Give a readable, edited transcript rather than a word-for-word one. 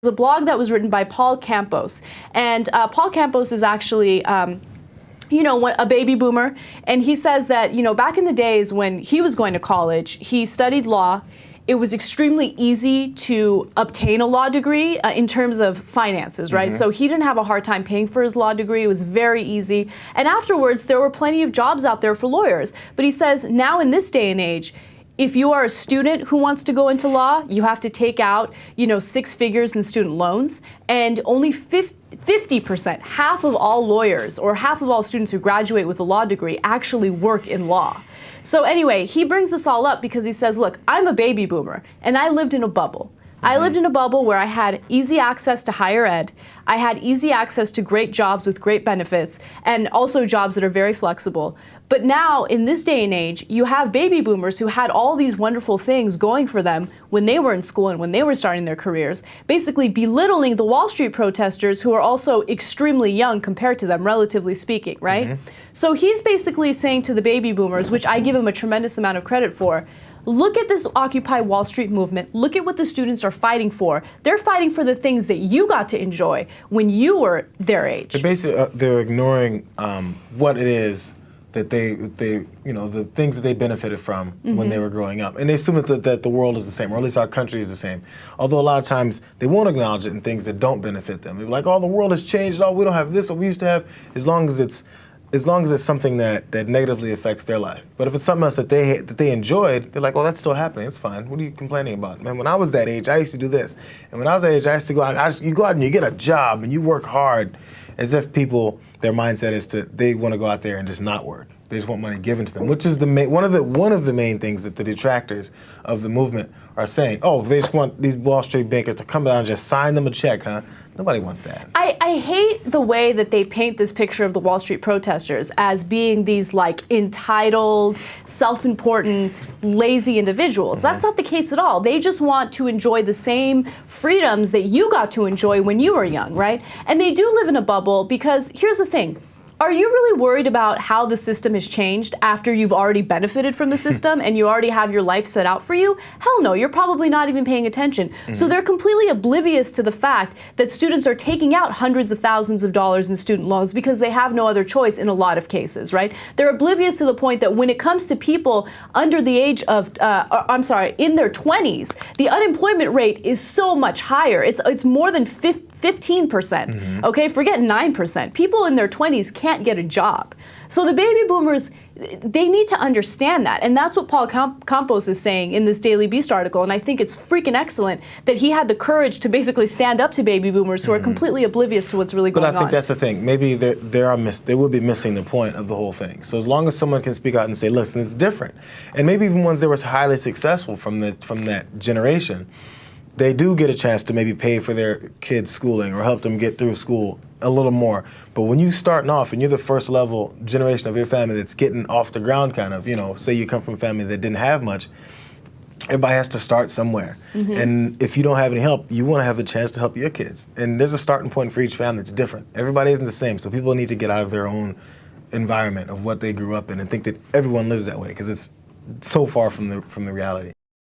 a blog that was written by Paul Campos. And Paul Campos is actually a baby boomer, and he says that, back in the days when he was going to college, he studied law. It was extremely easy to obtain a law degree in terms of finances, right? So he didn't have a hard time paying for his law degree. It was very easy. And afterwards, there were plenty of jobs out there for lawyers. But he says now in this day and age, if you are a student who wants to go into law, you have to take out, 6 figures in student loans, and only 50%, half of all lawyers or half of all students who graduate with a law degree actually work in law. So anyway, he brings this all up because he says, look, I'm a baby boomer and I lived in a bubble. I lived in a bubble where I had easy access to higher ed. I had easy access to great jobs with great benefits and also jobs that are very flexible. But now, in this day and age, you have baby boomers who had all these wonderful things going for them when they were in school and when they were starting their careers, basically belittling the Wall Street protesters who are also extremely young compared to them, relatively speaking, right? So he's basically saying to the baby boomers, which I give him a tremendous amount of credit for, look at this Occupy Wall Street movement. Look at what the students are fighting for. They're fighting for the things that you got to enjoy when you were their age. They're ignoring what it is that they the things that they benefited from when they were growing up. And they assume that the world is the same, or at least our country is the same. Although a lot of times they won't acknowledge it in things that don't benefit them. They're like, oh, the world has changed. Oh, we don't have this, what we used to have. As long as it's something that negatively affects their life. But if it's something else that they enjoyed, they're like, oh, that's still happening. It's fine. What are you complaining about? Man, when I was that age, I used to do this. And when I was that age, I used to go out. You go out and you get a job and you work hard, as if their mindset is they want to go out there and just not work. They just want money given to them, which is one of the main things that the detractors of the movement are saying. Oh, they just want these Wall Street bankers to come down and just sign them a check, huh? Nobody wants that. I hate the way that they paint this picture of the Wall Street protesters as being these entitled, self-important, lazy individuals. That's not the case at all. They just want to enjoy the same freedoms that you got to enjoy when you were young, right? And they do live in a bubble because here's the thing. Are you really worried about how the system has changed after you've already benefited from the system and you already have your life set out for you? Hell no, you're probably not even paying attention. So they're completely oblivious to the fact that students are taking out hundreds of thousands of dollars in student loans because they have no other choice in a lot of cases, right? They're oblivious to the point that when it comes to people under the age of, in their 20s, the unemployment rate is so much higher. It's more than 15%, okay? Forget 9%. People in their 20s can't get a job. So the baby boomers, they need to understand that. And that's what Paul Campos is saying in this Daily Beast article. And I think it's freaking excellent that he had the courage to basically stand up to baby boomers who are completely oblivious to what's really going on. But I think that's the thing. Maybe they would be missing the point of the whole thing. So as long as someone can speak out and say, listen, it's different. And maybe even ones that were highly successful from that generation, they do get a chance to maybe pay for their kids' schooling or help them get through school a little more. But when you starting off and you're the first level generation of your family that's getting off the ground kind of, say you come from a family that didn't have much, everybody has to start somewhere. And if you don't have any help, you want to have the chance to help your kids. And there's a starting point for each family that's different. Everybody isn't the same. So people need to get out of their own environment of what they grew up in and think that everyone lives that way because it's so far from the reality.